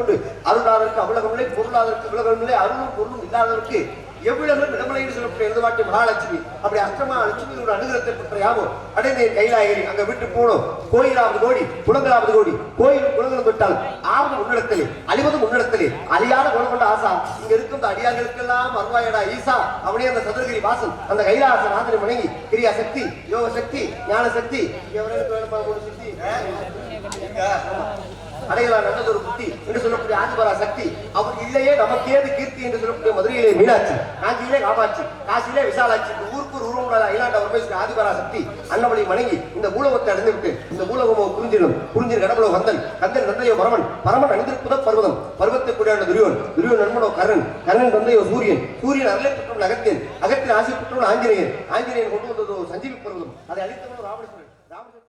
கொண்டு அருளாதற்கு அவ்வளகமில்லை, பொருளாதற்கு உலகமில்லை, அருளும் பொருளும் இல்லாதவருக்கு எவ்வளவு இடமலைன்னு சொல்லக்கூடிய எழுதுவாட்டி மகாலட்சுமி. அப்படி அஷ்டமா லட்சுமி ஒரு அனுகிரகத்தை பெற்ற யாவும் அடைந்தேன் கைலாயகிரி. அங்க விட்டு போனோம். கோயிலாவது கோடி, குளங்களாவது கோடி. கோயில் குளங்களும் விட்டால் ஆவது முன்னிடத்திலே, அழிவதும் முன்னிடத்திலே, அழியாத குணம் கொண்ட ஆசா. இங்க இருக்கும் அடியார்களுக்கெல்லாம் வருவாயடா ஈசா. அவனே அந்த சதுரகிரி வாசல், அந்த கைலாச நாதனை வணங்கி கிரியா சக்தி, யோக சக்தி, ஞான சக்தி, சக்தி அடையலாம் நல்லது ஒரு புத்தி என்று சொல்லக்கூடிய ஆதிபரா சக்தி. அவர் இல்லையே நமக்கேது கீர்த்தி என்று சொல்லக்கூடிய மதுரையிலே மீனாட்சி, காஞ்சியிலே காமாட்சி, காசியிலே விசாலாட்சி, இந்த ஊருக்கு ஒரு உருவம் இல்லாண்ட ஒரு பேசுகிற ஆதிபரா சக்தி அன்னவளை வணங்கி இந்த பூலகத்தை அடைந்து விட்டு இந்த பூலகமோ குறிஞ்சிடும், குறிஞ்சின் கடவுளோ கந்தன், கந்தன் தந்தையோ பரமன், பரமன் அணிந்திருப்பதோ பர்வதம், பருவத்தை கூடியான துரியோன், துரியோன் நண்பனோ கர்ணன், கர்ணன் தந்தையோ சூரியன், சூரியன் அருளை பெற்றவன் அகத்தியன், அகத்தின் ஆசை பெற்றவன் ஆஞ்சநேயன், ஆஞ்சநேயன் கொண்டு வந்ததோ சஞ்சீவி பர்வதம், அதை அளித்தவன்